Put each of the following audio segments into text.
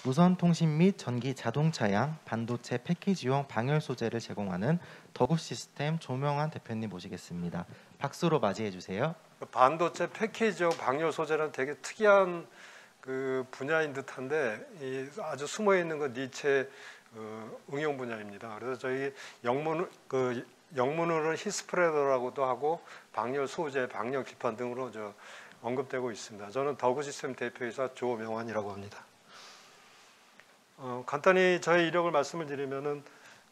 무선 통신 및 전기 자동차양 반도체 패키지용 방열 소재를 제공하는 더구시스템 조명환 대표님 모시겠습니다. 박수로 맞이해 주세요. 반도체 패키지용 방열 소재는 되게 특이한 그 분야인 듯한데 아주 숨어 있는 그 니체 응용 분야입니다. 그래서 저희 영문으로는 히스프레더라고도 하고 방열 소재, 방열 기판 등으로 언급되고 있습니다. 저는 더구시스템 대표이사 조명환이라고 합니다. 간단히 저의 이력을 말씀을 드리면은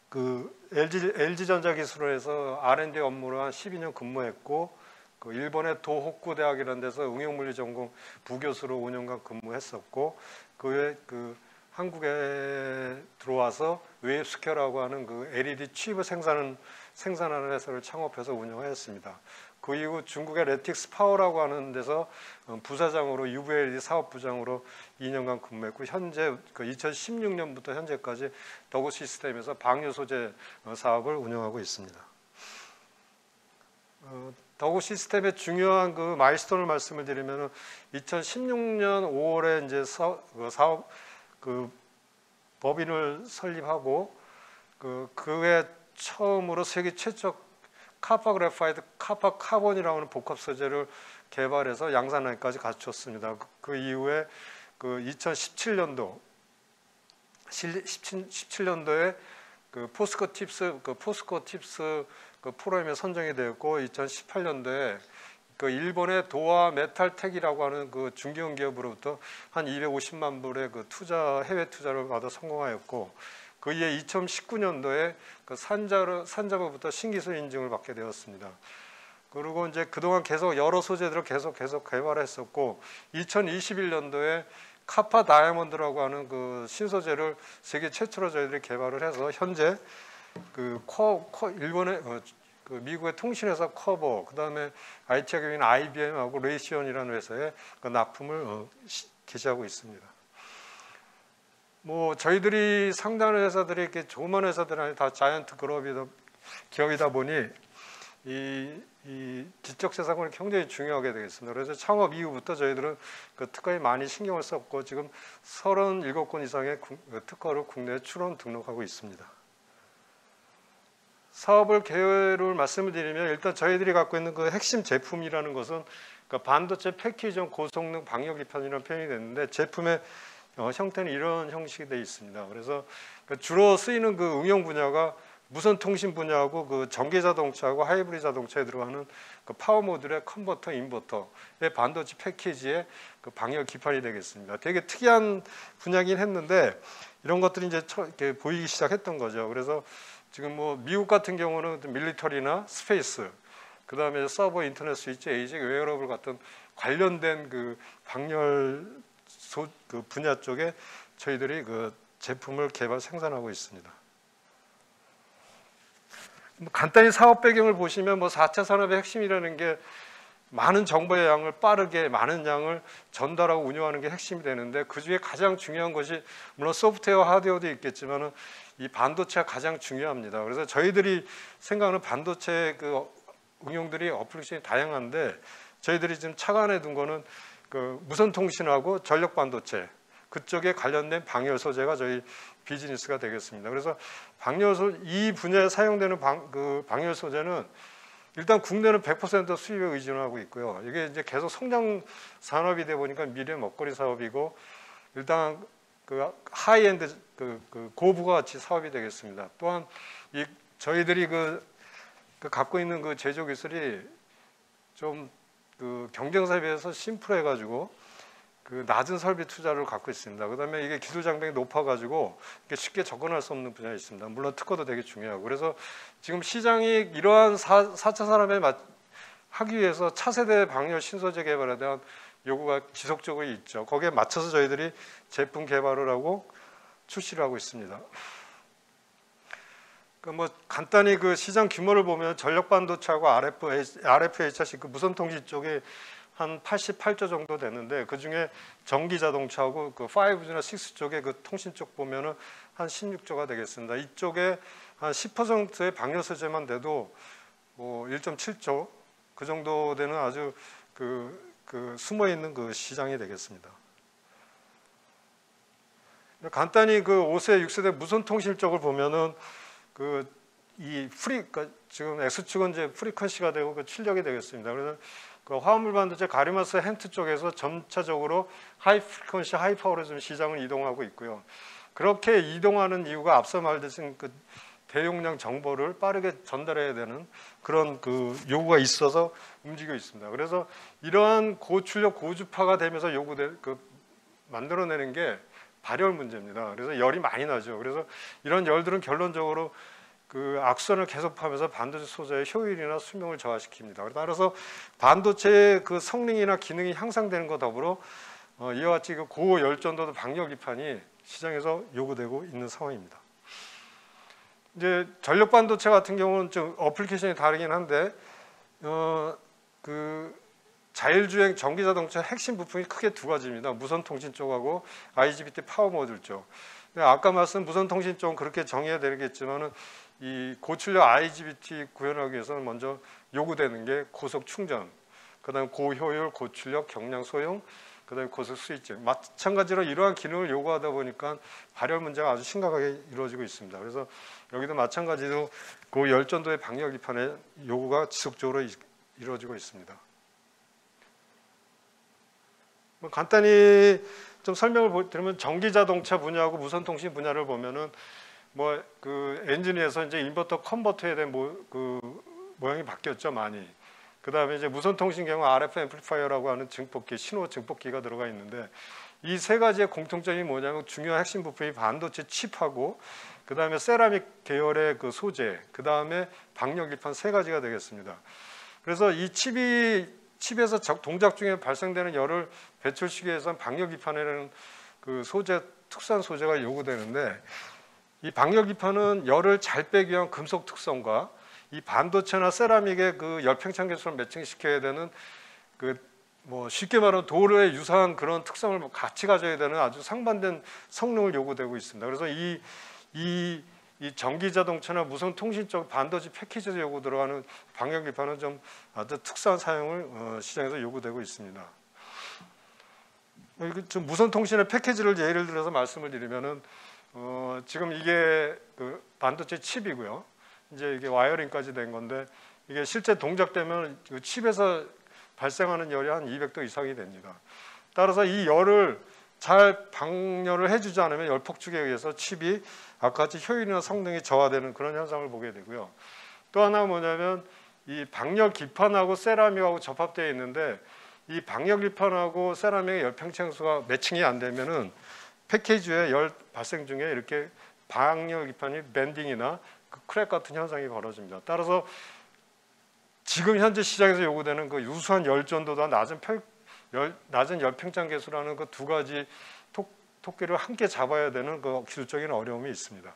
그 LG전자 기술원에서 R&D 업무로 한 12년 근무했고, 그 일본의 도호쿠 대학이라는 데서 응용물리 전공 부교수로 5년간 근무했었고, 그 외에 그 한국에 들어와서 웨이브스퀘어라고 하는 그 LED 칩을 생산하는 회사를 창업해서 운영하였습니다. 그 이후 중국의 레틱스 파워라고 하는 데서 부사장으로 UVLED 사업부장으로 2년간 근무했고, 현재 그 2016년부터 현재까지 더구 시스템에서 방열 소재 사업을 운영하고 있습니다. 더구 시스템의 중요한 그 마일스톤을 말씀을 드리면 2016년 5월에 이제 사업 법인을 설립하고 그에 처음으로 세계 최초 카파 그래파이트 카파 카본이라고 하는 복합 소재를 개발해서 양산화까지 갖췄습니다. 그 이후에 그 2017년도에 그 포스코 팁스 그 프로그램에 선정이 되었고, 2018년도에 그 일본의 도화 메탈텍이라고 하는 그 중견 기업으로부터 한 250만 불의 그 해외 투자를 받아 성공하였고, 그 이에 2019년도에 그 산자부부터 신기술 인증을 받게 되었습니다. 그리고 이제 그동안 계속 여러 소재들을 계속 개발했었고, 2021년도에 카파 다이아몬드라고 하는 그 신소재를 세계 최초로 저희들이 개발을 해서 현재 그 일본의 그 미국의 통신회사 커버, 그다음에 IT 기업인 IBM하고 레이시온이라는 회사에 그 납품을 개시하고 있습니다. 뭐 저희들이 상당한 회사들이 이렇게 조그만 회사들이 아니라 다 자이언트 기업이다 보니 이 지적 재산권이 굉장히 중요하게 되겠습니다. 그래서 창업 이후부터 저희들은 그 특허에 많이 신경을 썼고, 지금 37건 이상의 특허를 국내에 출원 등록하고 있습니다. 사업을 계획을 말씀을 드리면, 일단 저희들이 갖고 있는 그 핵심 제품이라는 것은 그 반도체 패키지용 고성능 방열 기판이라는 표현이 됐는데, 제품의 형태는 이런 형식이 되어 있습니다. 그래서 주로 쓰이는 그 응용 분야가 무선 통신 분야하고 그 전기 자동차하고 하이브리드 자동차에 들어가는 그 파워 모듈의 컨버터, 인버터의 반도체 패키지의 그 방열 기판이 되겠습니다. 되게 특이한 분야긴 했는데 이런 것들이 이제 이렇게 보이기 시작했던 거죠. 그래서 지금 뭐 미국 같은 경우는 밀리터리나 스페이스, 그 다음에 서버, 인터넷 스위치, 에이직, 웨어러블 같은 관련된 그 방열 그 분야 쪽에 저희들이 그 제품을 생산하고 있습니다. 간단히 사업 배경을 보시면 뭐 4차 산업의 핵심이라는 게 많은 정보의 양을 빠르게 많은 양을 전달하고 운영하는 게 핵심이 되는데, 그 중에 가장 중요한 것이 물론 소프트웨어, 하드웨어도 있겠지만은 이 반도체가 가장 중요합니다. 그래서 저희들이 생각하는 반도체 그 응용들이 어플리케이션이 다양한데, 저희들이 지금 차관해 둔 거는 그 무선 통신하고 전력 반도체 그쪽에 관련된 방열 소재가 저희 비즈니스가 되겠습니다. 그래서 이 분야에 사용되는 방열 소재는 일단 국내는 100% 수입에 의존하고 있고요. 이게 이제 계속 성장 산업이 되다 보니까 미래 먹거리 사업이고, 일단 그 하이엔드 그 고부가가치 사업이 되겠습니다. 또한 저희들이 갖고 있는 그 제조 기술이 좀 그 경쟁사에 비해서 심플해가지고 그 낮은 설비 투자를 갖고 있습니다. 그다음에 이게 기술 장벽이 높아가지고 쉽게 접근할 수 없는 분야에 있습니다. 물론 특허도 되게 중요하고, 그래서 지금 시장이 이러한 4차 산업에 하기 위해서 차세대 방열 신소재 개발에 대한 요구가 지속적으로 있죠. 거기에 맞춰서 저희들이 제품 개발을 하고 출시를 하고 있습니다. 뭐 간단히 그 시장 규모를 보면 전력 반도체하고 RFHC 그 무선 통신 쪽에 한 88조 정도 되는데, 그 중에 전기 자동차하고 그 5G나 6 쪽에 그 통신 쪽 보면은 한 16조가 되겠습니다. 이쪽에 한 10%의 방열 소재만 돼도 뭐 1.7조 그 정도 되는 아주 숨어 있는 그 시장이 되겠습니다. 간단히 그 5세, 6세대 무선 통신 쪽을 보면은 그러니까 지금 X축은 이제 프리퀀시가 되고 그 출력이 되겠습니다. 그래서 그 화물 반도체 가리마스 헨트 쪽에서 점차적으로 하이 프리퀀시, 하이 파워로 좀 시장을 이동하고 있고요. 그렇게 이동하는 이유가 앞서 말했던 그 대용량 정보를 빠르게 전달해야 되는 그런 그 요구가 있어서 움직이고 있습니다. 그래서 이러한 고출력 고주파가 되면서 만들어내는 게 발열 문제입니다. 그래서 열이 많이 나죠. 그래서 이런 열들은 결론적으로 그 악순환을 계속하면서 반도체 소재의 효율이나 수명을 저하시킵니다. 따라서 반도체의 그 성능이나 기능이 향상되는 것 더불어 이와 같이 그 고열전도도 방열 기판이 시장에서 요구되고 있는 상황입니다. 이제 전력 반도체 같은 경우는 좀 어플리케이션이 다르긴 한데 그 자율주행 전기자동차 핵심 부품이 크게 두 가지입니다. 무선통신 쪽하고 IGBT 파워 모듈 쪽. 아까 말씀 무선통신 쪽은 그렇게 정의해야 되겠지만은 이 고출력 IGBT 구현하기 위해서는 먼저 요구되는 게 고속 충전, 그다음 고효율, 고출력, 경량 소형, 그다음에 고속 스위치. 마찬가지로 이러한 기능을 요구하다 보니까 발열 문제가 아주 심각하게 이루어지고 있습니다. 그래서 여기도 마찬가지로 고열전도의 방열 기판의 요구가 지속적으로 이루어지고 있습니다. 간단히 좀 설명을 드리면 전기자동차 분야하고 무선통신 분야를 보면은 그 엔진에서 이제 인버터 컨버터에 대한 모양이 바뀌었죠, 많이. 그 다음에 이제 무선통신 경우 RF 앰플리파이어라고 하는 증폭기, 신호 증폭기가 들어가 있는데 이 세 가지의 공통점이 뭐냐면 중요한 핵심 부품이 반도체 칩하고 그 다음에 세라믹 계열의 그 소재, 그 다음에 방열기판 세 가지가 되겠습니다. 그래서 이 칩에서 동작 중에 발생되는 열을 배출시키기 위해서는 방열기판이라는 그 소재, 특수한 소재가 요구되는데 이 방열기판은 열을 잘 빼기 위한 금속 특성과 이 반도체나 세라믹의 그 열팽창 계수를 매칭시켜야 되는 쉽게 말하면 도로에 유사한 그런 특성을 같이 가져야 되는 아주 상반된 성능을 요구되고 있습니다. 그래서 이 전기자동차나 무선통신 쪽 반도체 패키지에 요구 들어가는 방열기판은 좀 아주 특수한 사용을 시장에서 요구되고 있습니다. 좀 무선통신의 패키지를 예를 들어서 말씀을 드리면은 지금 이게 그 반도체 칩이고요. 이제 이게 와이어링까지 된 건데 이게 실제 동작되면 그 칩에서 발생하는 열이 한 200도 이상이 됩니다. 따라서 이 열을 잘 방열을 해주지 않으면 열 폭축에 의해서 칩이 아까 같이 효율이나 성능이 저하되는 그런 현상을 보게 되고요. 또 하나 뭐냐면 이 방열 기판하고 세라믹하고 접합되어 있는데 이 방열 기판하고 세라믹의 열 팽창수가 매칭이 안 되면은 패키지에 열 발생 중에 이렇게 방열 기판이 밴딩이나 크랙 같은 현상이 벌어집니다. 따라서 지금 현재 시장에서 요구되는 그 유수한 열전도와 낮은 열팽창 계수라는 그 두 가지 토끼를 함께 잡아야 되는 그 기술적인 어려움이 있습니다.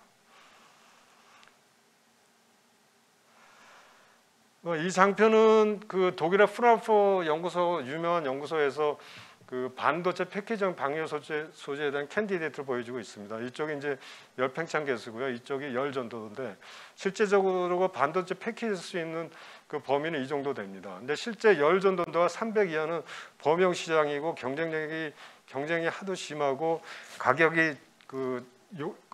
이 장표는 그 독일의 프라우프 연구소 유명한 연구소에서 그 반도체 패키지형 방열 소재에 대한 캔디데이트를 보여주고 있습니다. 이쪽이 이제 열팽창 계수고요. 이쪽이 열전도인데 실제적으로 반도체 패키지 쓸 수 있는 그 범위는 이 정도 됩니다. 근데 실제 열전도가 300 이하는 범용 시장이고 경쟁이 하도 심하고 가격이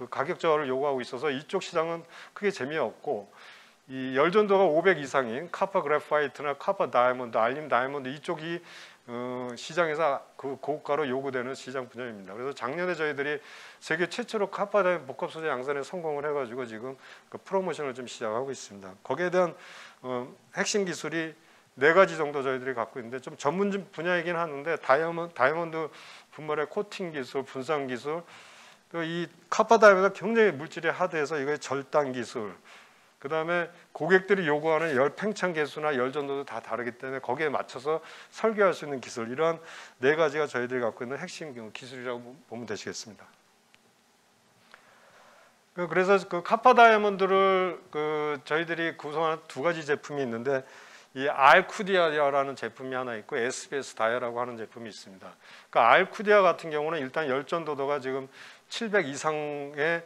가격 저하를 요구하고 있어서 이쪽 시장은 크게 재미없고 이 열전도가 500 이상인 카파 그래파이트나 카파 다이아몬드, 알륨 다이아몬드 이쪽이 시장에서 그 고가로 요구되는 시장 분야입니다. 그래서 작년에 저희들이 세계 최초로 카파 다이아몬드 복합 소재 양산에 성공을 해가지고 지금 그 프로모션을 좀 시작하고 있습니다. 거기에 대한 핵심 기술이 4가지 정도 저희들이 갖고 있는데 좀 전문 분야이긴 하는데 다이아몬드 분말의 코팅 기술, 분산 기술, 또 이 카파 다이아몬드가 굉장히 물질이 하드해서 이거의 절단 기술, 그 다음에 고객들이 요구하는 열 팽창 계수나 열 전도도 다 다르기 때문에 거기에 맞춰서 설계할 수 있는 기술, 이러한 4가지가 저희들이 갖고 있는 핵심 기술이라고 보면 되시겠습니다. 그래서 그 카파 다이아몬드를 저희들이 구성한 2가지 제품이 있는데 이 알쿠디아라는 제품이 하나 있고 SBS 다이아라고 하는 제품이 있습니다. 그 알쿠디아 같은 경우는 일단 열전도도가 지금 700 이상의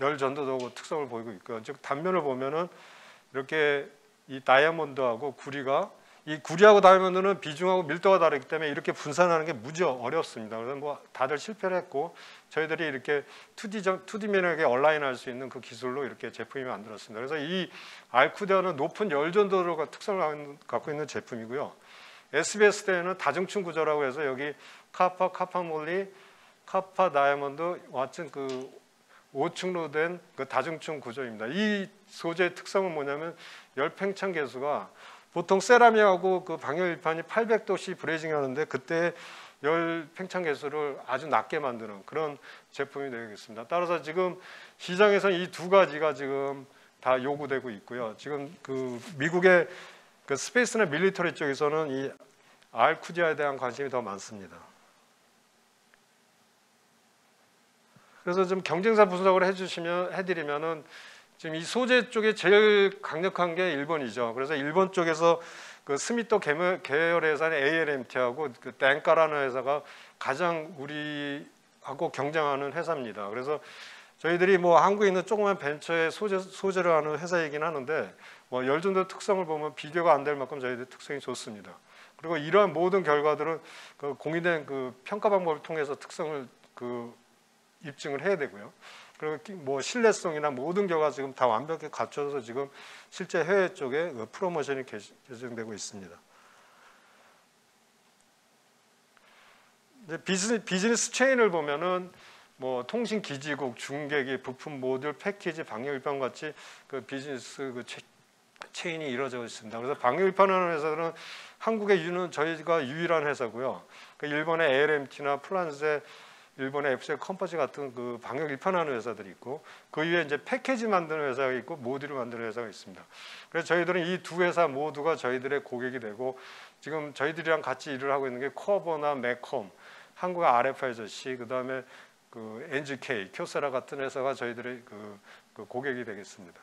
열전도도 특성을 보이고 있고요. 즉 단면을 보면은 이렇게 이 다이아몬드하고 구리가 이 구리하고 다이아몬드는 비중하고 밀도가 다르기 때문에 이렇게 분산하는 게 무지 어렵습니다. 그래서 뭐 다들 실패를 했고 저희들이 이렇게 2D면에게 얼라인할 수 있는 그 기술로 이렇게 제품이 만들었습니다. 그래서 이 알쿠디아는 높은 열 전도가 특성을 갖고 있는 제품이고요. SBS 대에는 다중층 구조라고 해서 여기 카파, 카파몰리, 카파 다이아몬드, 왓슨 그 5층로 된 그 다중층 구조입니다. 이 소재의 특성은 뭐냐면 열 팽창 계수가 보통 세라믹하고 그 방열일판이 800도씨 브레이징 하는데 그때 열 팽창 계수를 아주 낮게 만드는 그런 제품이 되겠습니다. 따라서 지금 시장에서는 이 두 가지가 지금 다 요구되고 있고요. 지금 그 미국의 그 스페이스나 밀리터리 쪽에서는 이 알쿠디아에 대한 관심이 더 많습니다. 그래서 좀 경쟁사 분석을 해드리면은 지금 이 소재 쪽에 제일 강력한 게 일본이죠. 그래서 일본 쪽에서 그 스미토 계열 회사의 ALMT하고 그 땡카라는 회사가 가장 우리하고 경쟁하는 회사입니다. 그래서 저희들이 뭐 한국에 있는 조그만 벤처의 소재를 하는 회사이긴 하는데 뭐 열전도 특성을 보면 비교가 안 될 만큼 저희들 특성이 좋습니다. 그리고 이러한 모든 결과들은 그 공인된 그 평가 방법을 통해서 특성을 그 입증을 해야 되고요. 그리고 뭐 신뢰성이나 모든 결과가 지금 다 완벽히 갖춰져서 지금 실제 해외 쪽에 프로모션이 개정되고 있습니다. 이제 비즈니스 체인을 보면은 뭐 통신 기지국, 중계기, 부품 모듈, 패키지, 방역일판 같이 그 비즈니스 그 체인이 이루어져 있습니다. 그래서 방역일판하는 회사들은 한국에 저희가 유일한 회사고요. 그 일본의 ALMT나 프랑스의 일본의 FCL 컴퍼지 같은 그 방역 일판하는 회사들이 있고 그 위에 이제 패키지 만드는 회사가 있고 모듈을 만드는 회사가 있습니다. 그래서 저희들은 이 두 회사 모두가 저희들의 고객이 되고 지금 저희들이랑 같이 일을 하고 있는 게 코어버나 맥컴, 한국의 RFI저씨, 그다음에 그 NGK, 큐세라 같은 회사가 저희들의 그 고객이 되겠습니다.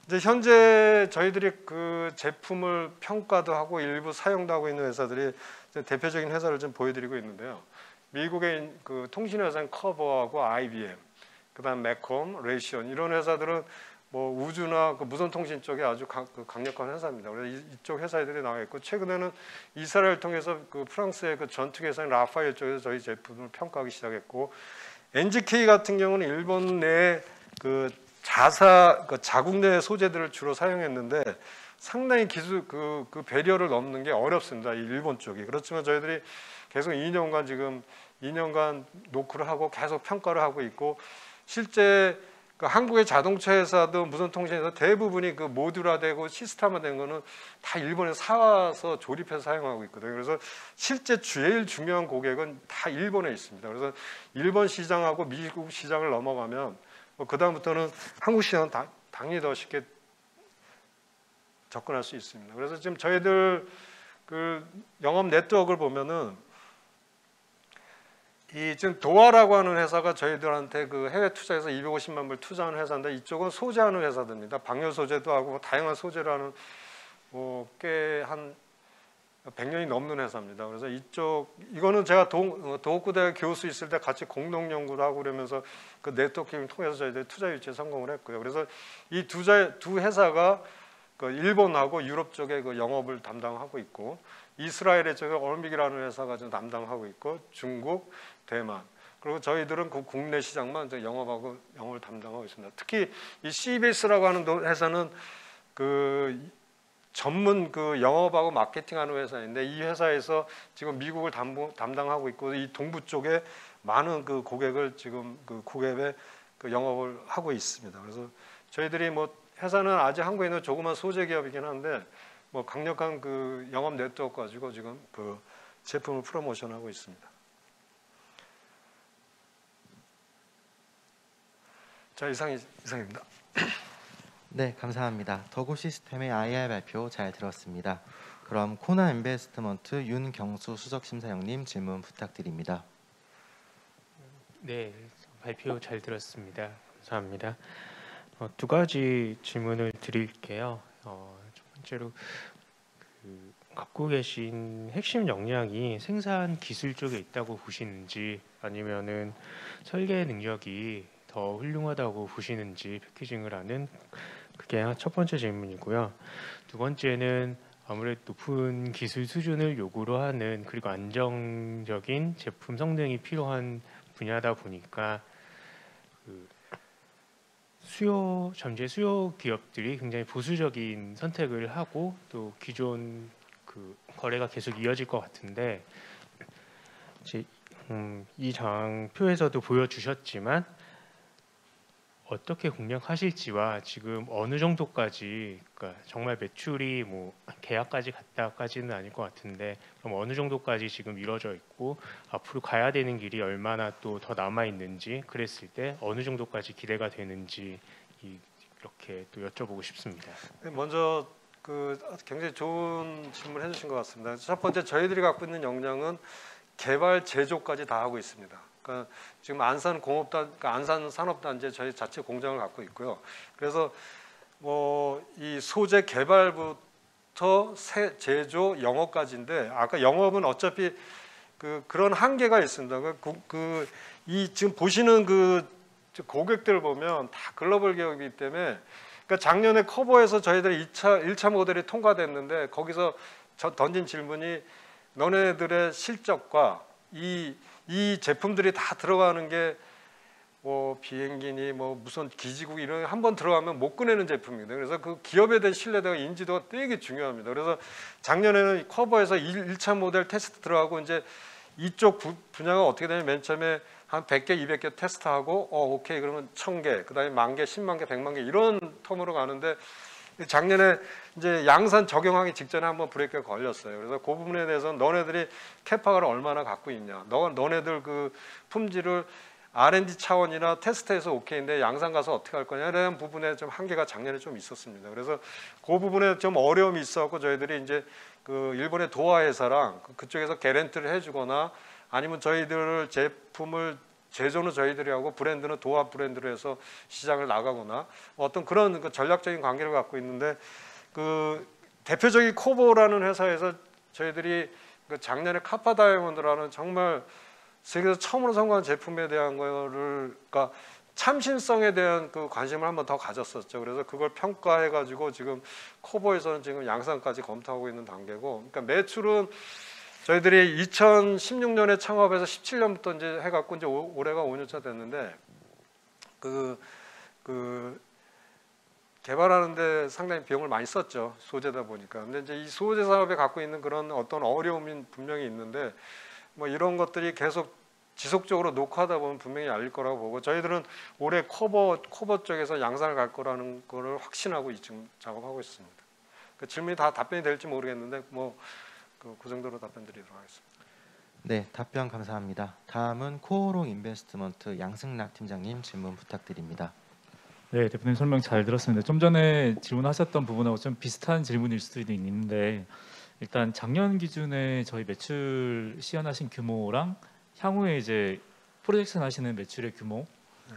이제 현재 저희들이 그 제품을 평가도 하고 일부 사용도 하고 있는 회사들이 대표적인 회사를 좀 보여드리고 있는데요. 미국의 그 통신 회사인 커버하고 IBM, 그다음 맥콤, 레이시온 이런 회사들은 뭐 우주나 그 무선 통신 쪽에 아주 강력한 회사입니다. 그래서 이쪽 회사들이 나와 있고 최근에는 이스라엘 통해서 그 프랑스의 그 전투 회사인 라파엘 쪽에서 저희 제품을 평가하기 시작했고 NGK 같은 경우는 일본 내 그 자국 내 소재들을 주로 사용했는데 상당히 기술 그 배려를 넘는 게 어렵습니다. 이 일본 쪽이. 그렇지만 저희들이 계속 2년간 노크를 하고 계속 평가를 하고 있고 실제 그 한국의 자동차 회사도 무선 통신에서 대부분이 그 모듈화되고 시스템화된 거는 다 일본에 사와서 조립해서 사용하고 있거든요. 그래서 실제 제일 중요한 고객은 다 일본에 있습니다. 그래서 일본 시장하고 미국 시장을 넘어가면 그 다음부터는 한국 시장은 당연히 더 쉽게 접근할 수 있습니다. 그래서 지금 저희들 그 영업 네트워크를 보면은 이 지금 도화라고 하는 회사가 저희들한테 그 해외 투자에서 250만 불 투자하는 회사인데 이쪽은 소재하는 회사들입니다. 방열 소재도 하고 다양한 소재를 하는 뭐 꽤 한 100년이 넘는 회사입니다. 그래서 이거는 제가 도호쿠대학 교수 있을 때 같이 공동 연구를 하고 그러면서 그 네트워킹을 통해서 저희들 투자 유치에 성공을 했고요. 그래서 이 두 회사가 그 일본하고 유럽 쪽에 그 영업을 담당하고 있고 이스라엘의 쪽에 올믹이라는 회사가 좀 담당하고 있고 중국, 대만 그리고 저희들은 그 국내 시장만 영업을 담당하고 있습니다. 특히 이 CBS라고 하는 회사는 그 전문 그 영업하고 마케팅하는 회사인데 이 회사에서 지금 미국을 담당하고 있고 이 동부 쪽에 많은 그 고객을 지금 그 고객에 그 영업을 하고 있습니다. 그래서 저희들이 뭐 회사는 아직 한국에 있는 조그만 소재 기업이긴 한데 뭐 강력한 그 영업 네트워크 가지고 지금 그 제품을 프로모션하고 있습니다. 자 이상입니다. 네, 감사합니다. 더구 시스템의 IR 발표 잘 들었습니다. 그럼 코나 인베스트먼트 윤경수 수석심사위원님 질문 부탁드립니다. 네, 발표 잘 들었습니다. 감사합니다. 두 가지 질문을 드릴게요. 첫 번째로 갖고 계신 핵심 역량이 생산 기술 쪽에 있다고 보시는지 아니면은 설계 능력이 더 훌륭하다고 보시는지 패키징을 하는 그게 첫 번째 질문이고요. 두 번째는 아무래도 높은 기술 수준을 요구로 하는 그리고 안정적인 제품 성능이 필요한 분야다 보니까 그 잠재 수요 기업들이 굉장히 보수적인 선택을 하고 또 기존 그 거래가 계속 이어질 것 같은데 이제 이 장표에서도 보여주셨지만 어떻게 공략하실지와 지금 어느 정도까지 그러니까 정말 매출이 뭐 계약까지 갔다까지는 아닐 것 같은데 그럼 어느 정도까지 지금 이루어져 있고 앞으로 가야 되는 길이 얼마나 또 더 남아 있는지 그랬을 때 어느 정도까지 기대가 되는지 이렇게 또 여쭤보고 싶습니다. 먼저 그 굉장히 좋은 질문 해주신 것 같습니다. 첫 번째 저희들이 갖고 있는 역량은 개발 제조까지 다 하고 있습니다. 그러니까 지금 안산 공업단, 그러니까 안산 산업단지에 저희 자체 공장을 갖고 있고요. 그래서 뭐 이 소재 개발부터 제조, 영업까지인데 아까 영업은 어차피 그런 한계가 있습니다. 이 지금 보시는 그 고객들 보면 다 글로벌 기업이기 때문에 그러니까 작년에 커버에서 저희들이 1차 모델이 통과됐는데 거기서 던진 질문이 너네들의 실적과 이 제품들이 다 들어가는 게 뭐 비행기니 뭐 무슨 기지국 이런 한 번 들어가면 못 꺼내는 제품입니다. 그래서 그 기업에 대한 신뢰도가 인지도가 되게 중요합니다. 그래서 작년에는 커버에서 1차 모델 테스트 들어가고 이제 이쪽 분야가 어떻게 되냐면 맨 처음에 한 100개, 200개 테스트하고 오케이 그러면 1000개, 그다음에 10,000개, 100,000개, 100만 개 이런 텀으로 가는데 작년에 이제 양산 적용하기 직전에 한번 브레이크가 걸렸어요. 그래서 그 부분에 대해서는 너네들이 캐파를 얼마나 갖고 있냐, 너네들 그 품질을 R&D 차원이나 테스트해서 오케이인데 양산 가서 어떻게 할 거냐에 대한 부분에 좀 한계가 작년에 좀 있었습니다. 그래서 그 부분에 좀 어려움이 있었고 저희들이 이제 그 일본의 도화 회사랑 그쪽에서 개런티를 해주거나 아니면 저희들 제품을 제조는 저희들이 하고 브랜드는 도화 브랜드로 해서 시장을 나가거나 어떤 그런 그 전략적인 관계를 갖고 있는데 그 대표적인 코보라는 회사에서 저희들이 그 작년에 카파 다이아몬드라는 정말 세계에서 처음으로 성공한 제품에 대한 거를 그러니까 참신성에 대한 그 관심을 한번 더 가졌었죠. 그래서 그걸 평가해 가지고 지금 코보에서는 지금 양산까지 검토하고 있는 단계고, 그러니까 매출은 저희들이 2016년에 창업해서 17년부터 이제 해갖고 이제 올해가 5년차 됐는데 그 개발하는데 상당히 비용을 많이 썼죠. 소재다 보니까. 근데 이제 이 소재 사업에 갖고 있는 그런 어떤 어려움이 분명히 있는데 뭐 이런 것들이 계속 지속적으로 녹화하다 보면 분명히 알릴 거라고 보고 저희들은 올해 커버 쪽에서 양산을 갈 거라는 거를 확신하고 지금 작업하고 있습니다. 그 질문이 다 답변이 될지 모르겠는데 뭐 그 정도로 답변드리도록 하겠습니다. 네, 답변 감사합니다. 다음은 코오롱 인베스트먼트 양승락 팀장님 질문 부탁드립니다. 네, 대표님 설명 잘 들었습니다. 좀 전에 질문하셨던 부분하고 좀 비슷한 질문일 수도 있는데 일단 작년 기준에 저희 매출 시연하신 규모랑 향후에 이제 프로젝션 하시는 매출의 규모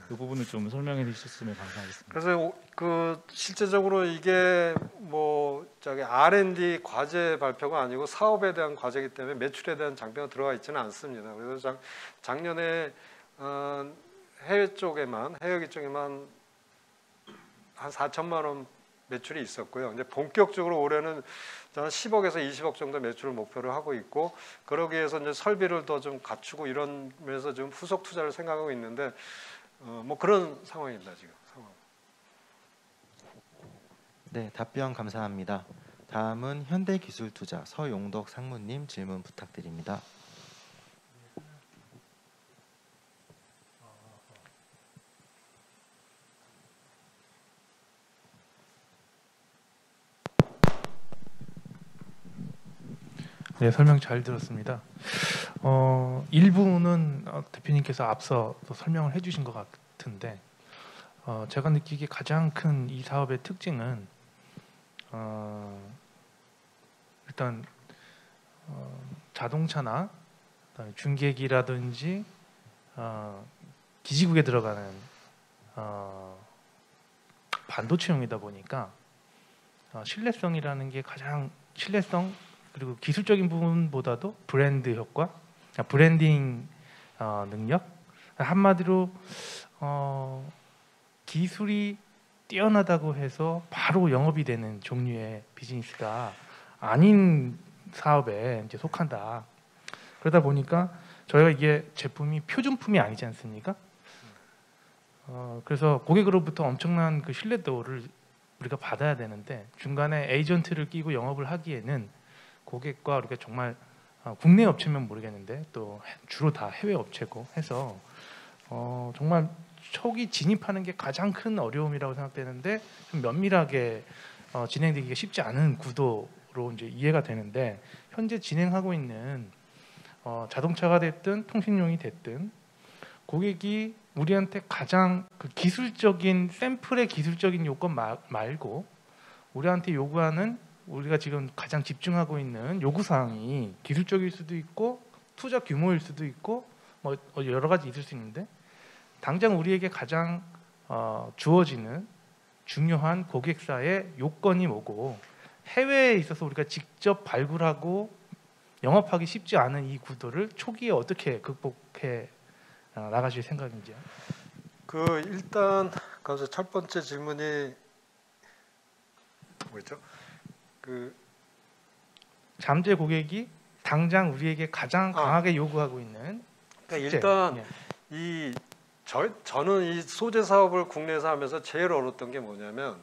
그 부분을 좀 설명해 주셨으면 감사하겠습니다. 그래서 그 실제적으로 이게 뭐 저기 R&D 과제 발표가 아니고 사업에 대한 과제이기 때문에 매출에 대한 장표가 들어가 있지는 않습니다. 그래서 작년에 해외 쪽에만 한 4천만 원 매출이 있었고요. 이제 본격적으로 올해는 저는 10억에서 20억 정도 매출을 목표로 하고 있고 그러기 위해서 이제 설비를 더 좀 갖추고 이런 면에서 좀 후속 투자를 생각하고 있는데 뭐 그런 상황입니다 지금 상황. 네, 답변 감사합니다. 다음은 현대기술투자 서용덕 상무님 질문 부탁드립니다. 네, 설명 잘 들었습니다. 일부는 대표님께서 앞서 또 설명을 해주신 것 같은데 제가 느끼기에 가장 큰 이 사업의 특징은 일단 자동차나 그다음에 중계기라든지 기지국에 들어가는 반도체용이다 보니까 신뢰성이라는 게 가장 신뢰성 그리고 기술적인 부분보다도 브랜드 효과, 브랜딩 능력 한마디로 기술이 뛰어나다고 해서 바로 영업이 되는 종류의 비즈니스가 아닌 사업에 이제 속한다. 그러다 보니까 저희가 이게 제품이 표준품이 아니지 않습니까? 그래서 고객으로부터 엄청난 그 신뢰도를 우리가 받아야 되는데 중간에 에이전트를 끼고 영업을 하기에는 고객과 우리가 정말 국내 업체면 모르겠는데 또 주로 다 해외 업체고 해서 정말 초기 진입하는 게 가장 큰 어려움이라고 생각되는데 좀 면밀하게 진행되기가 쉽지 않은 구도로 이제 이해가 되는데 현재 진행하고 있는 자동차가 됐든 통신용이 됐든 고객이 우리한테 가장 그 기술적인 샘플의 기술적인 요건 말고 우리한테 요구하는 우리가 지금 가장 집중하고 있는 요구 사항이 기술적일 수도 있고 투자 규모일 수도 있고 뭐 여러 가지 있을 수 있는데 당장 우리에게 가장 주어지는 중요한 고객사의 요건이 뭐고 해외에 있어서 우리가 직접 발굴하고 영업하기 쉽지 않은 이 구도를 초기에 어떻게 극복해 나가실 생각인지요? 일단 그래서 첫 번째 질문이 뭐였죠? 잠재 고객이 당장 우리에게 가장 강하게 요구하고 있는 그러니까 숙제. 일단 예. 저는 이 소재 사업을 국내에서 하면서 제일 어려웠던 게 뭐냐면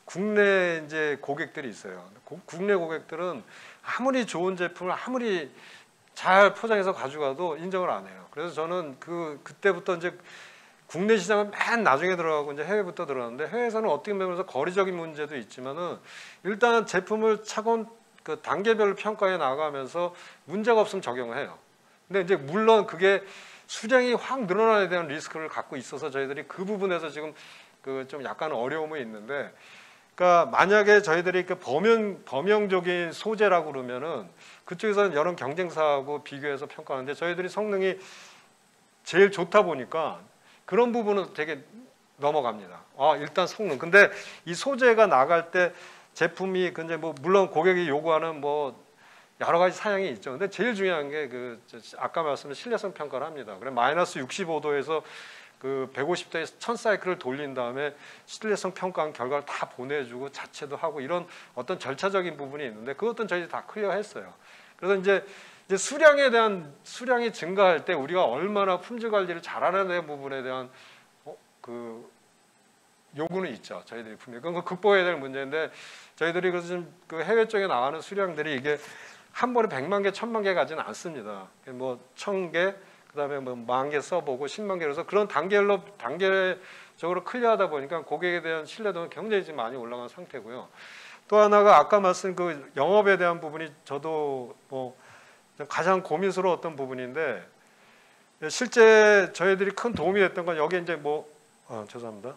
국내 이제 고객들이 있어요. 국내 고객들은 아무리 좋은 제품을 아무리 잘 포장해서 가져가도 인정을 안 해요. 그래서 저는 그때부터 이제 국내 시장은 맨 나중에 들어가고 이제 해외부터 들어갔는데 해외에서는 어떻게 보면 거리적인 문제도 있지만은 일단 제품을 차근 그 단계별로 평가해 나가면서 문제가 없으면 적용을 해요. 근데 이제 물론 그게 수량이 확 늘어나야 되는 리스크를 갖고 있어서 저희들이 그 부분에서 지금 좀 약간 어려움이 있는데, 그러니까 만약에 저희들이 범용적인 소재라고 그러면은 그쪽에서는 여러 경쟁사하고 비교해서 평가하는데 저희들이 성능이 제일 좋다 보니까 그런 부분은 되게 넘어갑니다. 일단 성능. 근데 이 소재가 나갈 때 제품이 근데 뭐 물론 고객이 요구하는 뭐 여러 가지 사양이 있죠. 근데 제일 중요한 게 아까 말씀드린 신뢰성 평가를 합니다. 그래 마이너스 65도에서 150도에서 1000사이클을 돌린 다음에 신뢰성 평가한 결과를 다 보내주고 자체도 하고 이런 어떤 절차적인 부분이 있는데 그것도 저희들이 다 클리어했어요. 그래서 이제 수량이 증가할 때 우리가 얼마나 품질 관리를 잘하는 부분에 대한 요구는 있죠. 저희들이 분명히 그건 극복해야 될 문제인데 저희들이 그래서 지금 해외 쪽에 나가는 수량들이 이게 한 번에 100만 개, 1000만 개 가지는 않습니다. 뭐 1000개, 그다음에 뭐 10,000개 써보고 10만 개로서 그런 단계적으로 클리어하다 보니까 고객에 대한 신뢰도는 굉장히 지금 많이 올라간 상태고요. 또 하나가 아까 말씀 영업에 대한 부분이 저도 뭐 가장 고민스러웠던 부분인데 실제 저희들이 큰 도움이 됐던 건 여기 이제 죄송합니다.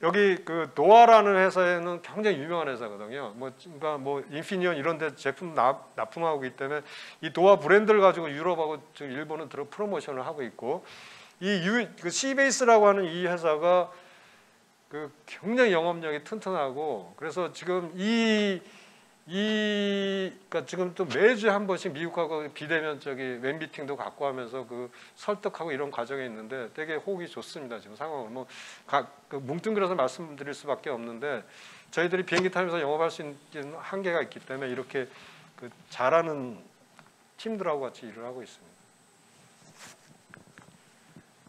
여기 노아라는 회사에는 굉장히 유명한 회사거든요. 그러니까 인피니언 이런 데 제품 납품하고 있기 때문에 이 노아 브랜드를 가지고 유럽하고 지금 일본은 프로모션을 하고 있고 시베이스라고 하는 이 회사가 굉장히 영업력이 튼튼하고 그래서 지금 그러니까 지금 또 매주 한 번씩 미국하고 비대면 웹미팅도 갖고 하면서 설득하고 이런 과정이 있는데 되게 호흡이 좋습니다. 지금 상황은 뭉뚱그려서 말씀드릴 수밖에 없는데 저희들이 비행기 타면서 영업할 수 있는 한계가 있기 때문에 이렇게 잘하는 팀들하고 같이 일을 하고 있습니다.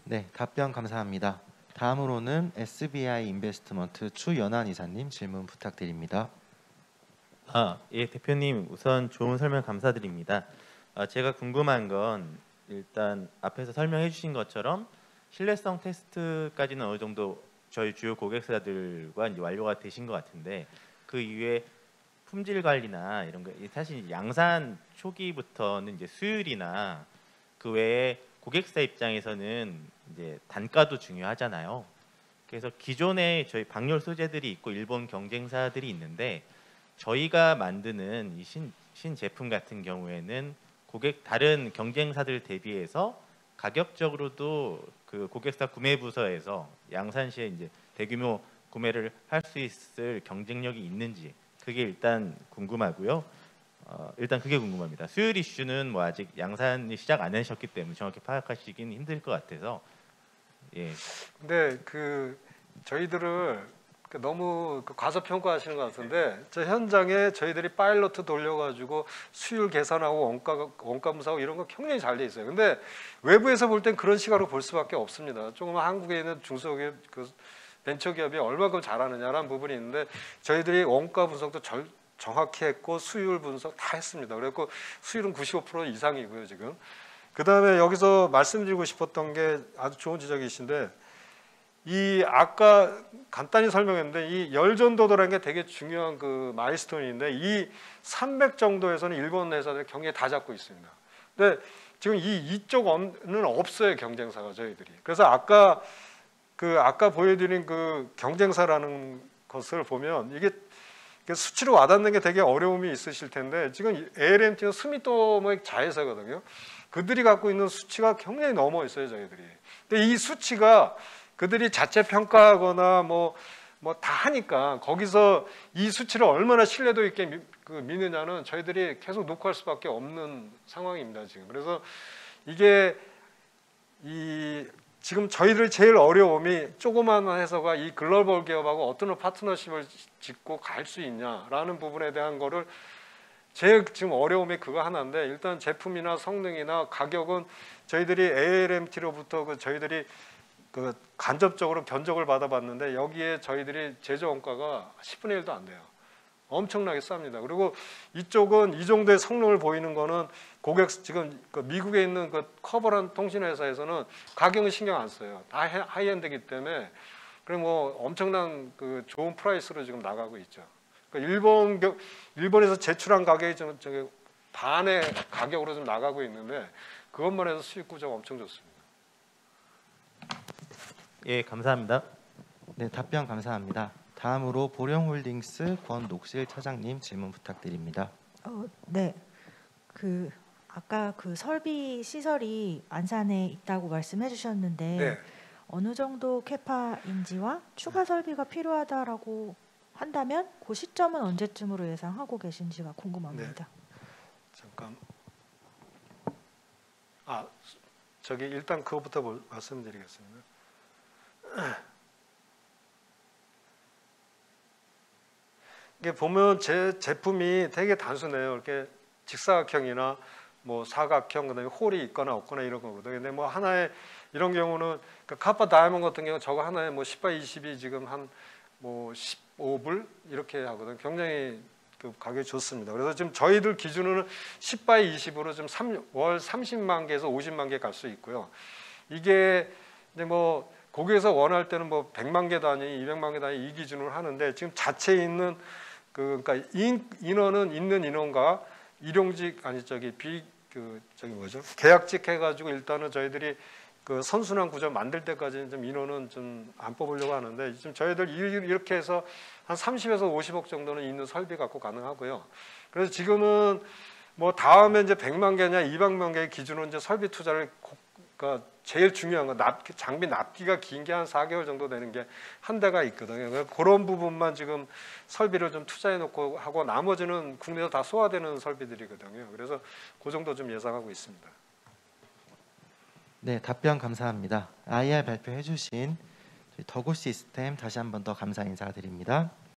네, 답변 감사합니다. 다음으로는 SBI 인베스트먼트 추연한 이사님 질문 부탁드립니다. 예, 대표님 우선 좋은 설명 감사드립니다. 제가 궁금한 건 일단 앞에서 설명해 주신 것처럼 신뢰성 테스트까지는 어느 정도 저희 주요 고객사들과 이제 완료가 되신 것 같은데 그 이후에 품질 관리나 이런 거 사실 양산 초기부터는 이제 수율이나 그 외에 고객사 입장에서는 이제 단가도 중요하잖아요. 그래서 기존에 저희 방열 소재들이 있고 일본 경쟁사들이 있는데 저희가 만드는 이 신제품 같은 경우에는 다른 경쟁사들 대비해서 가격적으로도 고객사 구매 부서에서 양산 시에 이제 대규모 구매를 할 수 있을 경쟁력이 있는지 그게 일단 궁금하고요. 일단 그게 궁금합니다. 수율 이슈는 아직 양산이 시작 안 하셨기 때문에 정확히 파악하시기는 힘들 것 같아서. 예. 근데 저희들을 너무 과소평가하시는 것 같은데 저 현장에 저희들이 파일럿 돌려가지고 수율 계산하고 원가 분석하고 이런 거 굉장히 잘 돼 있어요. 근데 외부에서 볼 땐 그런 시각으로 볼 수밖에 없습니다. 조금 한국에 있는 중소기업 벤처기업이 얼마큼 잘하느냐라는 부분이 있는데 저희들이 원가 분석도 정확히 했고 수율 분석 다 했습니다. 그래서 수율은 95% 이상이고요 지금. 그 다음에 여기서 말씀드리고 싶었던 게 아주 좋은 지적이신데 이 아까 간단히 설명했는데 이 열전도도라는 게 되게 중요한 그 마일스톤인데 이 300 정도에서는 일본 회사들 경기에 다 잡고 있습니다. 근데 지금 이쪽은 없어요 경쟁사가 저희들이. 그래서 아까 보여드린 그 경쟁사라는 것을 보면 이게 수치로 와닿는 게 되게 어려움이 있으실 텐데 지금 ALMT는 스미토모의 자회사거든요. 그들이 갖고 있는 수치가 굉장히 넘어 있어요 저희들이. 근데 이 수치가 그들이 자체 평가하거나 뭐 다 하니까 거기서 이 수치를 얼마나 신뢰도 있게 믿느냐는 저희들이 계속 녹화할 수밖에 없는 상황입니다 지금. 그래서 이게 지금 저희들 제일 어려움이 조그만 회사가 이 글로벌 기업하고 어떤 파트너십을 짓고 갈 수 있냐라는 부분에 대한 거를 제일 지금 어려움이 그거 하나인데 일단 제품이나 성능이나 가격은 저희들이 ALMT로부터 저희들이 간접적으로 견적을 받아봤는데 여기에 저희들이 제조 원가가 10분의 1도 안 돼요. 엄청나게 쌉니다. 그리고 이쪽은 이 정도의 성능을 보이는 거는 고객 지금 미국에 있는 커버란 통신회사에서는 가격은 신경 안 써요. 다 하이엔드이기 때문에 그리고 뭐 엄청난 좋은 프라이스로 지금 나가고 있죠. 그러니까 일본에서 제출한 가격이 저기 반의 가격으로 좀 나가고 있는데 그것만 해서 수익 구조가 엄청 좋습니다. 예, 감사합니다. 네, 답변 감사합니다. 다음으로 보령홀딩스 권녹실 차장님 질문 부탁드립니다. 네, 아까 설비 시설이 안산에 있다고 말씀해주셨는데 네. 어느 정도 캐파인지와 추가 설비가 필요하다라고 한다면 그 시점은 언제쯤으로 예상하고 계신지가 궁금합니다. 잠깐. 저기 일단 그것부터 말씀드리겠습니다. 이게 보면 제 제품이 되게 단순해요. 이렇게 직사각형이나 뭐 사각형 그다음에 홀이 있거나 없거나 이런 거거든요. 근데 뭐 하나에 이런 경우는 카파 다이아몬드 같은 경우 저거 하나에 뭐 10/20이 지금 한 뭐 15불 이렇게 하거든요. 굉장히 가격이 좋습니다. 그래서 지금 저희들 기준으로는 10/20으로 좀 월 30만 개에서 50만 개 갈 수 있고요. 이게 이제 뭐 고객에서 원할 때는 뭐 100만 개 단위, 200만 개 단위 이 기준으로 하는데 지금 자체에 있는 그러니까 인원은 있는 인원과 일용직 계약직 해가지고 일단은 저희들이 선순환 구조 만들 때까지는 좀 인원은 좀 안 뽑으려고 하는데 지금 저희들 이렇게 해서 한 30에서 50억 정도는 있는 설비 갖고 가능하고요. 그래서 지금은 뭐 다음에 이제 100만 개냐 200만 개의 기준으로 이제 설비 투자를 그러니까 제일 중요한 건 장비 납기가 긴 게 한 4개월 정도 되는 게 한 대가 있거든요. 그런 부분만 지금 설비를 좀 투자해 놓고 하고 나머지는 국내에서 다 소화되는 설비들이거든요. 그래서 그 정도 좀 예상하고 있습니다. 네, 답변 감사합니다. IR 발표해 주신 더구 시스템 다시 한 번 더 감사 인사드립니다.